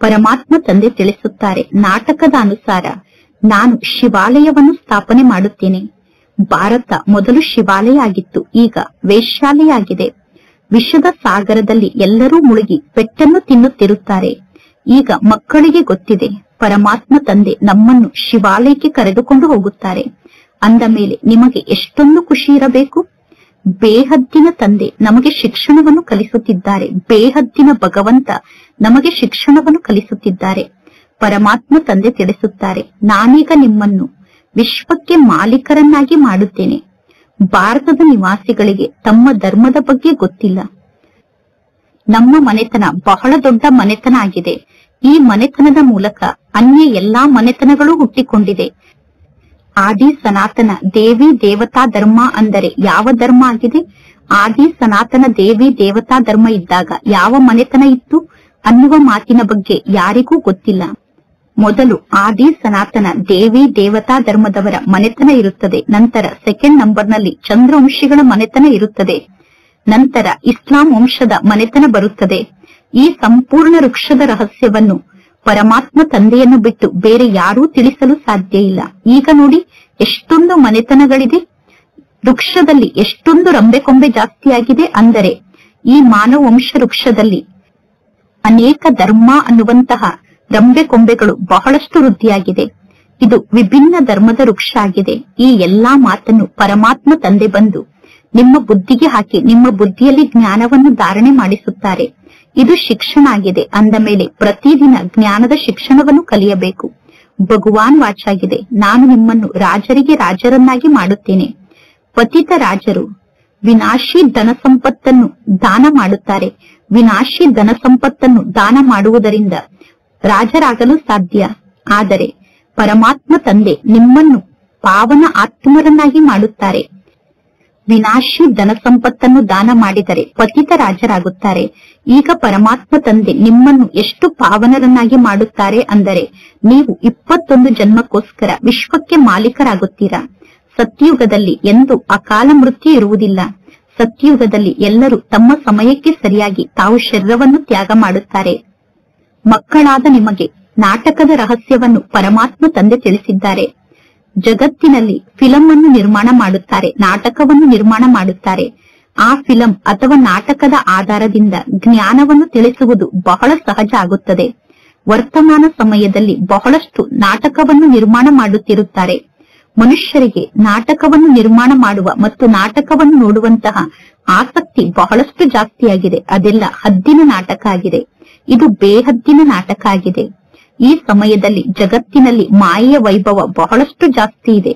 ಪರಮಾತ್ಮ ತಂದೆ ತಿಳಿಸುತ್ತಾರೆ, ನಾಟಕದ ಅನುಸಾರ ನಾನು ಶಿವಾಲಯವನ್ನು ಸ್ಥಾಪನೆ ಮಾಡುತ್ತೇನೆ. ಭಾರತ ಮೊದಲು ಶಿವಾಲಯ ಆಗಿತ್ತು, ಈಗ ವೇಶ್ಯಾಲಯ ಆಗಿದೆ. ವಿಷದ ಸಾಗರದಲ್ಲಿ ಎಲ್ಲರೂ ಮುಳುಗಿ ಪೆಟ್ಟನ್ನು ತಿನ್ನುತ್ತಿರುತ್ತಾರೆ. ಈಗ ಮಕ್ಕಳಿಗೆ ಗೊತ್ತಿದೆ, ಪರಮಾತ್ಮ ತಂದೆ ನಮ್ಮನ್ನು ಶಿವಾಲಯಕ್ಕೆ ಕರೆದುಕೊಂಡು ಹೋಗುತ್ತಾರೆ ಅಂದ ಮೇಲೆ ನಿಮಗೆ ಎಷ್ಟೊಂದು ಖುಷಿ ಇರಬೇಕು. ಬೇಹದ್ದಿನ ತಂದೆ ನಮಗೆ ಶಿಕ್ಷಣವನ್ನು ಕಲಿಸುತ್ತಿದ್ದಾರೆ. ಬೇಹದ್ದಿನ ಭಗವಂತ ನಮಗೆ ಶಿಕ್ಷಣವನ್ನು ಕಲಿಸುತ್ತಿದ್ದಾರೆ. ಪರಮಾತ್ಮ ತಂದೆ ತಿಳಿಸುತ್ತಾರೆ, ನಾನೀಗ ನಿಮ್ಮನ್ನು ವಿಶ್ವಕ್ಕೆ ಮಾಲೀಕರನ್ನಾಗಿ ಮಾಡುತ್ತೇನೆ. ಭಾರತದ ನಿವಾಸಿಗಳಿಗೆ ತಮ್ಮ ಧರ್ಮದ ಬಗ್ಗೆ ಗೊತ್ತಿಲ್ಲ. ನಮ್ಮ ಮನೆತನ ಬಹಳ ದೊಡ್ಡ ಮನೆತನ ಆಗಿದೆ. ಈ ಮನೆತನದ ಮೂಲಕ ಅನ್ಯ ಎಲ್ಲಾ ಮನೆತನಗಳು ಹುಟ್ಟಿಕೊಂಡಿದೆ. ಆದಿ ಸನಾತನ ದೇವಿ ದೇವತಾ ಧರ್ಮ ಅಂದರೆ ಯಾವ ಧರ್ಮ ಆಗಿದೆ? ಆದಿ ಸನಾತನ ದೇವಿ ದೇವತಾ ಧರ್ಮ ಇದ್ದಾಗ ಯಾವ ಮನೆತನ ಇತ್ತು ಅನ್ನುವ ಮಾತಿನ ಬಗ್ಗೆ ಯಾರಿಗೂ ಗೊತ್ತಿಲ್ಲ. ಮೊದಲು ಆದಿ ಸನಾತನ ದೇವಿ ದೇವತಾ ಧರ್ಮದವರ ಮನೆತನ ಇರುತ್ತದೆ. ನಂತರ ಸೆಕೆಂಡ್ ನಂಬರ್ನಲ್ಲಿ ಚಂದ್ರವಂಶಿಗಳ ಮನೆತನ ಇರುತ್ತದೆ. ನಂತರ ಇಸ್ಲಾಂ ವಂಶದ ಮನೆತನ ಬರುತ್ತದೆ. ಈ ಸಂಪೂರ್ಣ ವೃಕ್ಷದ ರಹಸ್ಯವನ್ನು ಪರಮಾತ್ಮ ತಂದೆಯನ್ನು ಬಿಟ್ಟು ಬೇರೆ ಯಾರೂ ತಿಳಿಸಲು ಸಾಧ್ಯ ಇಲ್ಲ. ಈಗ ನೋಡಿ ಎಷ್ಟೊಂದು ಮನೆತನಗಳಿದೆ. ವೃಕ್ಷದಲ್ಲಿ ಎಷ್ಟೊಂದು ರಂಬೆಕೊಂಬೆ ಜಾಸ್ತಿಯಾಗಿದೆ. ಅಂದರೆ ಈ ಮಾನವ ವಂಶ ವೃಕ್ಷದಲ್ಲಿ ಅನೇಕ ಧರ್ಮ ಅನ್ನುವಂತಹ ರಂಬೆ ಕೊಂಬೆಗಳು ಬಹಳಷ್ಟು ವೃದ್ಧಿಯಾಗಿದೆ. ಇದು ವಿಭಿನ್ನ ಧರ್ಮದ ವೃಕ್ಷ ಆಗಿದೆ. ಈ ಎಲ್ಲಾ ಮಾತನ್ನು ಪರಮಾತ್ಮ ತಂದೆ ಬಂದು ನಿಮ್ಮ ಬುದ್ಧಿಗೆ ಹಾಕಿ ನಿಮ್ಮ ಬುದ್ಧಿಯಲ್ಲಿ ಜ್ಞಾನವನ್ನು ಧಾರಣೆ ಮಾಡಿಸುತ್ತಾರೆ. ಇದು ಶಿಕ್ಷಣ ಆಗಿದೆ. ಅಂದ ಮೇಲೆ ಪ್ರತಿದಿನ ಜ್ಞಾನದ ಶಿಕ್ಷಣವನ್ನು ಕಲಿಯಬೇಕು. ಭಗವಾನ್ ವಾಚಾಗಿದೆ, ನಾನು ನಿಮ್ಮನ್ನು ರಾಜರಿಗೆ ರಾಜರನ್ನಾಗಿ ಮಾಡುತ್ತೇನೆ. ಪತಿತ ರಾಜರು ವಿನಾಶಿ ಧನ ಸಂಪತ್ತನ್ನು ದಾನ ಮಾಡುತ್ತಾರೆ. ವಿನಾಶಿ ಧನ ಸಂಪತ್ತನ್ನು ದಾನ ಮಾಡುವುದರಿಂದ ರಾಜರಾಗಲು ಸಾಧ್ಯ. ಆದರೆ ಪರಮಾತ್ಮ ತಂದೆ ನಿಮ್ಮನ್ನು ಪಾವನ ಆತ್ಮರನ್ನಾಗಿ ಮಾಡುತ್ತಾರೆ. ವಿನಾಶಿ ಧನ ಸಂಪತ್ತನ್ನು ದಾನ ಮಾಡಿದರೆ ಪತಿತ ರಾಜರಾಗುತ್ತಾರೆ. ಈಗ ಪರಮಾತ್ಮ ತಂದೆ ನಿಮ್ಮನ್ನು ಎಷ್ಟು ಪಾವನರನ್ನಾಗಿ ಮಾಡುತ್ತಾರೆ ಅಂದರೆ ನೀವು 21 ಜನ್ಮಕ್ಕೋಸ್ಕರ ವಿಶ್ವಕ್ಕೆ ಮಾಲೀಕರಾಗುತ್ತೀರಾ. ಸತ್ಯಯುಗದಲ್ಲಿ ಎಂದು ಅಕಾಲ ಮೃತ್ಯು ಇರುವುದಿಲ್ಲ. ಸತ್ಯಯುಗದಲ್ಲಿ ಎಲ್ಲರೂ ತಮ್ಮ ಸಮಯಕ್ಕೆ ಸರಿಯಾಗಿ ತಾವು ಶರೀರವನ್ನು ತ್ಯಾಗ ಮಾಡುತ್ತಾರೆ. ಮಕ್ಕಳಾದ ನಿಮಗೆ ನಾಟಕದ ರಹಸ್ಯವನ್ನು ಪರಮಾತ್ಮ ತಂದೆ ತಿಳಿಸಿದ್ದಾರೆ. ಜಗತ್ತಿನಲ್ಲಿ ಫಿಲಂ ಅನ್ನು ನಿರ್ಮಾಣ ಮಾಡುತ್ತಾರೆ, ನಾಟಕವನ್ನು ನಿರ್ಮಾಣ ಮಾಡುತ್ತಾರೆ. ಆ ಫಿಲಂ ಅಥವಾ ನಾಟಕದ ಆಧಾರದಿಂದ ಜ್ಞಾನವನ್ನು ತಿಳಿಸುವುದು ಬಹಳ ಸಹಜ ಆಗುತ್ತದೆ. ವರ್ತಮಾನ ಸಮಯದಲ್ಲಿ ಬಹಳಷ್ಟು ನಾಟಕವನ್ನು ನಿರ್ಮಾಣ ಮಾಡುತ್ತಿರುತ್ತಾರೆ. ಮನುಷ್ಯರಿಗೆ ನಾಟಕವನ್ನು ನಿರ್ಮಾಣ ಮಾಡುವ ಮತ್ತು ನಾಟಕವನ್ನು ನೋಡುವಂತಹ ಆಸಕ್ತಿ ಬಹಳಷ್ಟು ಜಾಸ್ತಿಯಾಗಿದೆ. ಅದೆಲ್ಲ ಹದ್ದಿನ ನಾಟಕ ಆಗಿದೆ. ಇದು ಬೇಹದ್ದಿನ ನಾಟಕ ಆಗಿದೆ. ಈ ಸಮಯದಲ್ಲಿ ಜಗತ್ತಿನಲ್ಲಿ ಮಾಯೆಯ ವೈಭವ ಬಹಳಷ್ಟು ಜಾಸ್ತಿ ಇದೆ.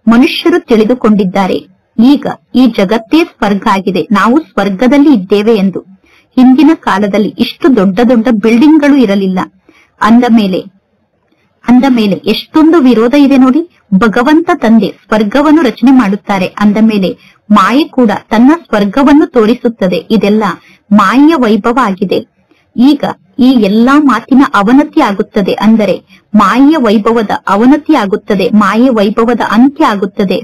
ಮನುಷ್ಯರು ತಿಳಿದುಕೊಂಡಿದ್ದಾರೆ ಈಗ ಈ ಜಗತ್ತೇ ಸ್ವರ್ಗ ಆಗಿದೆ, ನಾವು ಸ್ವರ್ಗದಲ್ಲಿ ಇದ್ದೇವೆ ಎಂದು. ಹಿಂದಿನ ಕಾಲದಲ್ಲಿ ಇಷ್ಟು ದೊಡ್ಡ ದೊಡ್ಡ ಬಿಲ್ಡಿಂಗ್ಗಳು ಇರಲಿಲ್ಲ. ಅಂದ ಮೇಲೆ ಎಷ್ಟೊಂದು ವಿರೋಧ ಇದೆ ನೋಡಿ. ಭಗವಂತ ತಂದೆ ಸ್ವರ್ಗವನ್ನು ರಚನೆ ಮಾಡುತ್ತಾರೆ. ಅಂದ ಮೇಲೆ ಮಾಯೆ ಕೂಡ ತನ್ನ ಸ್ವರ್ಗವನ್ನು ತೋರಿಸುತ್ತದೆ. ಇದೆಲ್ಲ ಮಾಯೆಯ ವೈಭವ ಆಗಿದೆ. ಈಗ ಈ ಎಲ್ಲಾ ಮಾತಿನ ಅವನತಿ ಆಗುತ್ತದೆ. ಅಂದರೆ ಮಾಯೆಯ ವೈಭವದ ಅವನತಿ ಆಗುತ್ತದೆ. ಮಾಯೆಯ ವೈಭವದ ಅಂತ್ಯ ಆಗುತ್ತದೆ.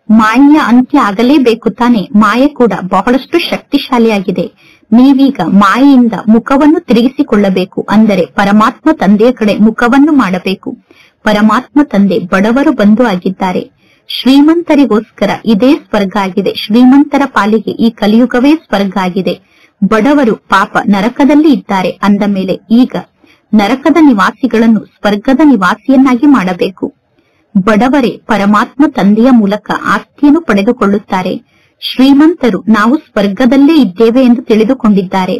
ಮಾಯೆಯ ಅಂತ್ಯ ಆಗಲೇಬೇಕು ತಾನೆ. ಮಾಯೆ ಕೂಡ ಬಹಳಷ್ಟು ಶಕ್ತಿಶಾಲಿಯಾಗಿದೆ. ನೀವೀಗ ಮಾಯೆಯಿಂದ ಮುಖವನ್ನು ತಿರುಗಿಸಿಕೊಳ್ಳಬೇಕು. ಅಂದರೆ ಪರಮಾತ್ಮ ತಂದೆಯ ಕಡೆ ಮುಖವನ್ನು ಮಾಡಬೇಕು. ಪರಮಾತ್ಮ ತಂದೆ ಬಡವರು ಬಂಧು ಆಗಿದ್ದಾರೆ. ಶ್ರೀಮಂತರಿಗೋಸ್ಕರ ಇದೇ ಸ್ವರ್ಗ ಆಗಿದೆ. ಶ್ರೀಮಂತರ ಪಾಲಿಗೆ ಈ ಕಲಿಯುಗವೇ ಸ್ವರ್ಗ ಆಗಿದೆ. ಬಡವರು ಪಾಪ ನರಕದಲ್ಲಿ ಇದ್ದಾರೆ. ಅಂದ ಮೇಲೆ ಈಗ ನರಕದ ನಿವಾಸಿಗಳನ್ನು ಸ್ವರ್ಗದ ನಿವಾಸಿಯನ್ನಾಗಿ ಮಾಡಬೇಕು. ಬಡವರೇ ಪರಮಾತ್ಮ ತಂದೆಯ ಮೂಲಕ ಆಸ್ತಿಯನ್ನು ಪಡೆದುಕೊಳ್ಳುತ್ತಾರೆ. ಶ್ರೀಮಂತರು ನಾವು ಸ್ವರ್ಗದಲ್ಲೇ ಇದ್ದೇವೆ ಎಂದು ತಿಳಿದುಕೊಂಡಿದ್ದಾರೆ.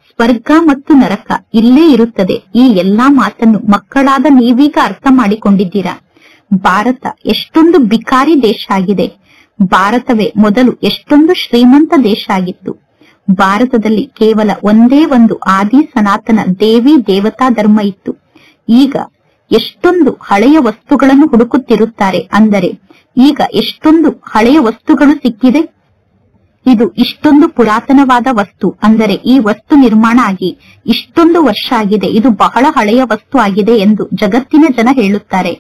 ಸ್ವರ್ಗ ಮತ್ತು ನರಕ ಇಲ್ಲೇ ಇರುತ್ತದೆ. ಈ ಎಲ್ಲಾ ಮಾತನ್ನು ಮಕ್ಕಳಾದ ನೀವೀಗ ಅರ್ಥ ಮಾಡಿಕೊಂಡಿದ್ದೀರಾ. ಭಾರತ ಎಷ್ಟೊಂದು ಬಿಕಾರಿ ದೇಶ ಆಗಿದೆ. ಭಾರತವೇ ಮೊದಲು ಎಷ್ಟೊಂದು ಶ್ರೀಮಂತ ದೇಶ ಆಗಿತ್ತು. ಭಾರತದಲ್ಲಿ ಕೇವಲ ಒಂದೇ ಒಂದು ಆದಿ ಸನಾತನ ದೇವಿ ದೇವತಾ ಧರ್ಮ ಇತ್ತು. ಈಗ ಎಷ್ಟೊಂದು ಹಳೆಯ ವಸ್ತುಗಳನ್ನು ಹುಡುಕುತ್ತಿರುತ್ತಾರೆ. ಅಂದರೆ ಈಗ ಎಷ್ಟೊಂದು ಹಳೆಯ ವಸ್ತುಗಳು ಸಿಕ್ಕಿದೆ. ಇದು ಇಷ್ಟೊಂದು ಪುರಾತನವಾದ ವಸ್ತು. ಅಂದರೆ ಈ ವಸ್ತು ನಿರ್ಮಾಣ ಆಗಿ ಇಷ್ಟೊಂದು ವರ್ಷ ಆಗಿದೆ, ಇದು ಬಹಳ ಹಳೆಯ ವಸ್ತು ಆಗಿದೆ ಎಂದು ಜಗತ್ತಿನ ಜನ ಹೇಳುತ್ತಾರೆ.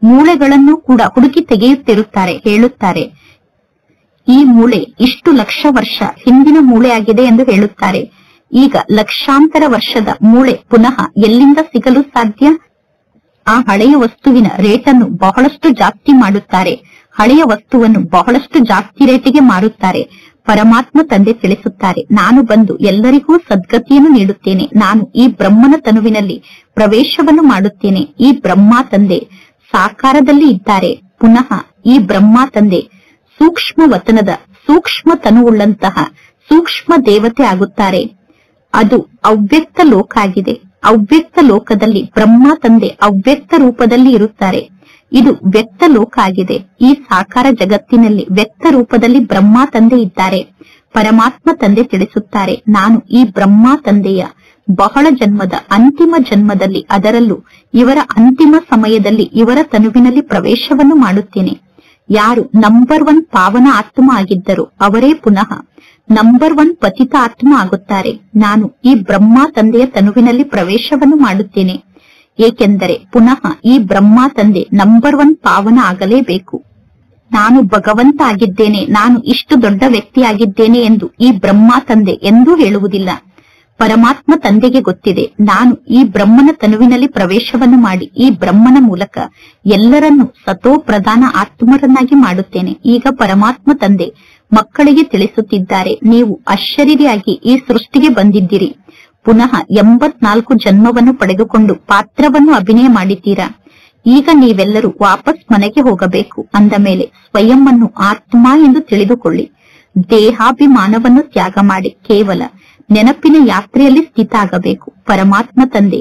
ಮೂಳೆಗಳನ್ನು ಕೂಡ ಹುಡುಕಿ ತೆಗೆಯುತ್ತಿರುತ್ತಾರೆ. ಹೇಳುತ್ತಾರೆ ಈ ಮೂಳೆ ಇಷ್ಟು ಲಕ್ಷ ವರ್ಷ ಹಿಂದಿನ ಮೂಳೆ ಆಗಿದೆ ಎಂದು ಹೇಳುತ್ತಾರೆ. ಈಗ ಲಕ್ಷಾಂತರ ವರ್ಷದ ಮೂಳೆ ಪುನಃ ಎಲ್ಲಿಂದ ಸಿಗಲು ಸಾಧ್ಯ? ಆ ಹಳೆಯ ವಸ್ತುವಿನ ರೇಟನ್ನು ಬಹಳಷ್ಟು ಜಾಸ್ತಿ ಮಾಡುತ್ತಾರೆ. ಹಳೆಯ ವಸ್ತುವನ್ನು ಬಹಳಷ್ಟು ಜಾಸ್ತಿ ರೇಟಿಗೆ ಮಾರುತ್ತಾರೆ. ಪರಮಾತ್ಮ ತಂದೆ ತಿಳಿಸುತ್ತಾರೆ, ನಾನು ಬಂದು ಎಲ್ಲರಿಗೂ ಸದ್ಗತಿಯನ್ನು ನೀಡುತ್ತೇನೆ. ನಾನು ಈ ಬ್ರಹ್ಮನ ತನುವಿನಲ್ಲಿ ಪ್ರವೇಶವನ್ನು ಮಾಡುತ್ತೇನೆ. ಈ ಬ್ರಹ್ಮ ತಂದೆ ಸಾಕಾರದಲ್ಲಿ ಇದ್ದಾರೆ. ಪುನಃ ಈ ಬ್ರಹ್ಮ ತಂದೆ ಸೂಕ್ಷ್ಮ ವತನದ ಸೂಕ್ಷ್ಮ ತನುವುಳ್ಳಂತಹ ಸೂಕ್ಷ್ಮ ದೇವತೆ ಆಗುತ್ತಾರೆ. ಅದು ಅವ್ಯಕ್ತ ಲೋಕ ಆಗಿದೆ. ಅವ್ಯಕ್ತ ಲೋಕದಲ್ಲಿ ಬ್ರಹ್ಮ ತಂದೆ ಅವ್ಯಕ್ತ ರೂಪದಲ್ಲಿ ಇರುತ್ತಾರೆ. ಇದು ವ್ಯಕ್ತ ಲೋಕ ಆಗಿದೆ. ಈ ಸಾಕಾರ ಜಗತ್ತಿನಲ್ಲಿ ವ್ಯಕ್ತ ರೂಪದಲ್ಲಿ ಬ್ರಹ್ಮ ತಂದೆ ಇದ್ದಾರೆ. ಪರಮಾತ್ಮ ತಂದೆ ತಿಳಿಸುತ್ತಾರೆ, ನಾನು ಈ ಬ್ರಹ್ಮ ತಂದೆಯ ಬಹಳ ಜನ್ಮದ ಅಂತಿಮ ಜನ್ಮದಲ್ಲಿ, ಅದರಲ್ಲೂ ಇವರ ಅಂತಿಮ ಸಮಯದಲ್ಲಿ ಇವರ ತನುವಿನಲ್ಲಿ ಪ್ರವೇಶವನ್ನು ಮಾಡುತ್ತೇನೆ. ಯಾರು ನಂಬರ್ 1 ಪಾವನ ಆತ್ಮ ಆಗಿದ್ದರು ಅವರೇ ಪುನಃ ನಂಬರ್ 1 ಪತಿತ ಆತ್ಮ ಆಗುತ್ತಾರೆ. ನಾನು ಈ ಬ್ರಹ್ಮ ತಂದೆಯ ತನುವಿನಲ್ಲಿ ಪ್ರವೇಶವನ್ನು ಮಾಡುತ್ತೇನೆ. ಏಕೆಂದರೆ ಪುನಃ ಈ ಬ್ರಹ್ಮ ತಂದೆ ನಂಬರ್ 1 ಪಾವನ ಆಗಲೇಬೇಕು. ನಾನು ಭಗವಂತ ಆಗಿದ್ದೇನೆ, ನಾನು ಇಷ್ಟು ದೊಡ್ಡ ವ್ಯಕ್ತಿ ಆಗಿದ್ದೇನೆ ಎಂದು ಈ ಬ್ರಹ್ಮ ತಂದೆ ಎಂದೂ ಹೇಳುವುದಿಲ್ಲ. ಪರಮಾತ್ಮ ತಂದೆಗೆ ಗೊತ್ತಿದೆ, ನಾನು ಈ ಬ್ರಹ್ಮನ ತನುವಿನಲ್ಲಿ ಪ್ರವೇಶವನ್ನು ಮಾಡಿ ಈ ಬ್ರಹ್ಮನ ಮೂಲಕ ಎಲ್ಲರನ್ನೂ ಸತೋ ಪ್ರಧಾನ ಆತ್ಮರನ್ನಾಗಿ ಮಾಡುತ್ತೇನೆ. ಈಗ ಪರಮಾತ್ಮ ತಂದೆ ಮಕ್ಕಳಿಗೆ ತಿಳಿಸುತ್ತಿದ್ದಾರೆ, ನೀವು ಅಶರೀರಿಯಾಗಿ ಈ ಸೃಷ್ಟಿಗೆ ಬಂದಿದ್ದೀರಿ. ಪುನಃ 84 ಜನ್ಮವನ್ನು ಪಡೆದುಕೊಂಡು ಪಾತ್ರವನ್ನು ಅಭಿನಯ ಮಾಡಿದ್ದೀರಾ. ಈಗ ನೀವೆಲ್ಲರೂ ವಾಪಸ್ ಮನೆಗೆ ಹೋಗಬೇಕು. ಅಂದ ಮೇಲೆ ಸ್ವಯಂ ಅನ್ನು ಆತ್ಮ ಎಂದು ತಿಳಿದುಕೊಳ್ಳಿ. ದೇಹಾಭಿಮಾನವನ್ನು ತ್ಯಾಗ ಮಾಡಿ ಕೇವಲ ನೆನಪಿನ ಯಾತ್ರೆಯಲ್ಲಿ ಸ್ಥಿತ ಆಗಬೇಕು. ಪರಮಾತ್ಮ ತಂದೆ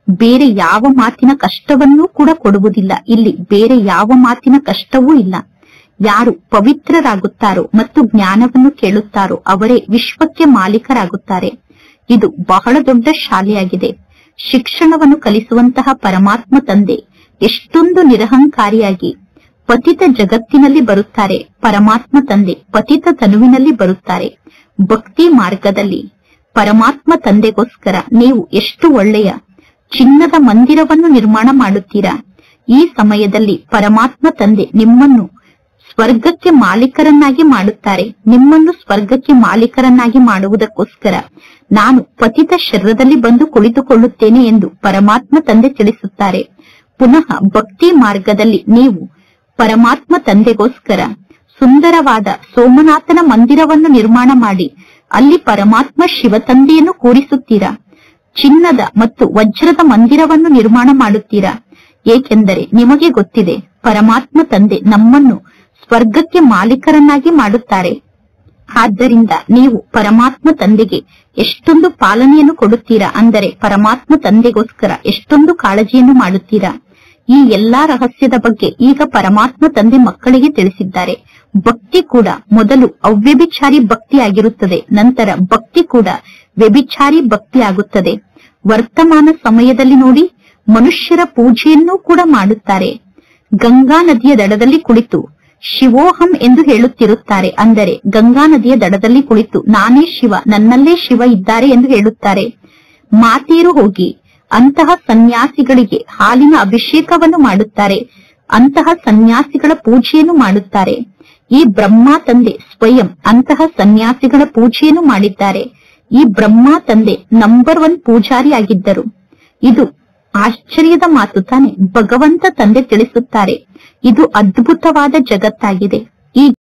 ಬೇರೆ ಯಾವ ಮಾತಿನ ಕಷ್ಟವನ್ನೂ ಕೂಡ ಕೊಡುವುದಿಲ್ಲ. ಇಲ್ಲಿ ಬೇರೆ ಯಾವ ಮಾತಿನ ಕಷ್ಟವೂ ಇಲ್ಲ. ಯಾರು ಪವಿತ್ರರಾಗುತ್ತಾರೋ ಮತ್ತು ಜ್ಞಾನವನ್ನು ಕೇಳುತ್ತಾರೋ ಅವರೇ ವಿಶ್ವಕ್ಕೆ ಮಾಲೀಕರಾಗುತ್ತಾರೆ. ಇದು ಬಹಳ ದೊಡ್ಡ ಶಾಲೆಯಾಗಿದೆ. ಶಿಕ್ಷಣವನ್ನು ಕಲಿಸುವಂತಹ ಪರಮಾತ್ಮ ತಂದೆ ಎಷ್ಟೊಂದು ನಿರಹಂಕಾರಿಯಾಗಿ ಪತಿತ ಜಗತ್ತಿನಲ್ಲಿ ಬರುತ್ತಾರೆ. ಪರಮಾತ್ಮ ತಂದೆ ಪತಿತ ತನುವಿನಲ್ಲಿ ಬರುತ್ತಾರೆ. ಭಕ್ತಿ ಮಾರ್ಗದಲ್ಲಿ ಪರಮಾತ್ಮ ತಂದೆಗೋಸ್ಕರ ನೀವು ಎಷ್ಟು ಒಳ್ಳೆಯ ಚಿನ್ನದ ಮಂದಿರವನ್ನು ನಿರ್ಮಾಣ ಮಾಡುತ್ತೀರಾ. ಈ ಸಮಯದಲ್ಲಿ ಪರಮಾತ್ಮ ತಂದೆ ನಿಮ್ಮನ್ನು ಸ್ವರ್ಗಕ್ಕೆ ಮಾಲೀಕರನ್ನಾಗಿ ಮಾಡುತ್ತಾರೆ. ನಿಮ್ಮನ್ನು ಸ್ವರ್ಗಕ್ಕೆ ಮಾಲೀಕರನ್ನಾಗಿ ಮಾಡುವುದಕ್ಕೋಸ್ಕರ ನಾನು ಪತಿತ ಶರೀರದಲ್ಲಿ ಬಂದು ಕುಳಿತುಕೊಳ್ಳುತ್ತೇನೆ ಎಂದು ಪರಮಾತ್ಮ ತಂದೆ ತಿಳಿಸುತ್ತಾರೆ. ಪುನಃ ಭಕ್ತಿ ಮಾರ್ಗದಲ್ಲಿ ನೀವು ಪರಮಾತ್ಮ ತಂದೆಗೋಸ್ಕರ ಸುಂದರವಾದ ಸೋಮನಾಥನ ಮಂದಿರವನ್ನು ನಿರ್ಮಾಣ ಮಾಡಿ ಅಲ್ಲಿ ಪರಮಾತ್ಮ ಶಿವ ತಂದೆಯನ್ನು ಕೂರಿಸುತ್ತೀರಾ. ಚಿನ್ನದ ಮತ್ತು ವಜ್ರದ ಮಂದಿರವನ್ನು ನಿರ್ಮಾಣ ಮಾಡುತ್ತೀರಾ. ಏಕೆಂದರೆ ನಿಮಗೆ ಗೊತ್ತಿದೆ, ಪರಮಾತ್ಮ ತಂದೆ ನಮ್ಮನ್ನು ಸ್ವರ್ಗಕ್ಕೆ ಮಾಲೀಕರನ್ನಾಗಿ ಮಾಡುತ್ತಾರೆ. ಆದ್ದರಿಂದ ನೀವು ಪರಮಾತ್ಮ ತಂದೆಗೆ ಎಷ್ಟೊಂದು ಪಾಲನೆಯನ್ನು ಕೊಡುತ್ತೀರಾ, ಅಂದರೆ ಪರಮಾತ್ಮ ತಂದೆಗೋಸ್ಕರ ಎಷ್ಟೊಂದು ಕಾಳಜಿಯನ್ನು ಮಾಡುತ್ತೀರಾ. ಈ ಎಲ್ಲಾ ರಹಸ್ಯದ ಬಗ್ಗೆ ಈಗ ಪರಮಾತ್ಮ ತಂದೆ ಮಕ್ಕಳಿಗೆ ತಿಳಿಸಿದ್ದಾರೆ. ಭಕ್ತಿ ಕೂಡ ಮೊದಲು ಅವ್ಯಭಿಚಾರಿ ಭಕ್ತಿ ಆಗಿರುತ್ತದೆ, ನಂತರ ಭಕ್ತಿ ಕೂಡ ವ್ಯಭಿಚಾರಿ ಭಕ್ತಿ ಆಗುತ್ತದೆ. ವರ್ತಮಾನ ಸಮಯದಲ್ಲಿ ನೋಡಿ, ಮನುಷ್ಯರ ಪೂಜೆಯನ್ನೂ ಕೂಡ ಮಾಡುತ್ತಾರೆ. ಗಂಗಾ ನದಿಯ ದಡದಲ್ಲಿ ಕುಳಿತು ಶಿವೋಹಂ ಎಂದು ಹೇಳುತ್ತಿರುತ್ತಾರೆ. ಅಂದರೆ ಗಂಗಾ ನದಿಯ ದಡದಲ್ಲಿ ಕುಳಿತು ನಾನೇ ಶಿವ, ನನ್ನಲ್ಲೇ ಶಿವ ಇದ್ದಾರೆ ಎಂದು ಹೇಳುತ್ತಾರೆ. ಮಾತೆಯರು ಹೋಗಿ ಅಂತಹ ಸನ್ಯಾಸಿಗಳಿಗೆ ಹಾಲಿನ ಅಭಿಷೇಕವನ್ನು ಮಾಡುತ್ತಾರೆ. ಅಂತಹ ಸನ್ಯಾಸಿಗಳ ಪೂಜೆಯನ್ನು ಮಾಡುತ್ತಾರೆ. ಈ ಬ್ರಹ್ಮ ತಂದೆ ಸ್ವಯಂ ಅಂತಹ ಸನ್ಯಾಸಿಗಳ ಪೂಜೆಯನ್ನು ಮಾಡಿದ್ದಾರೆ. ಈ ಬ್ರಹ್ಮ ತಂದೆ ನಂಬರ್ 1 ಪೂಜಾರಿ ಆಗಿದ್ದರು. ಇದು ಆಶ್ಚರ್ಯದ ಮಾತು ತಾನೆ. ಭಗವಂತ ತಂದೆ ತಿಳಿಸುತ್ತಾರೆ, ಇದು ಅದ್ಭುತವಾದ ಜಗತ್ತಾಗಿದೆ. ಈ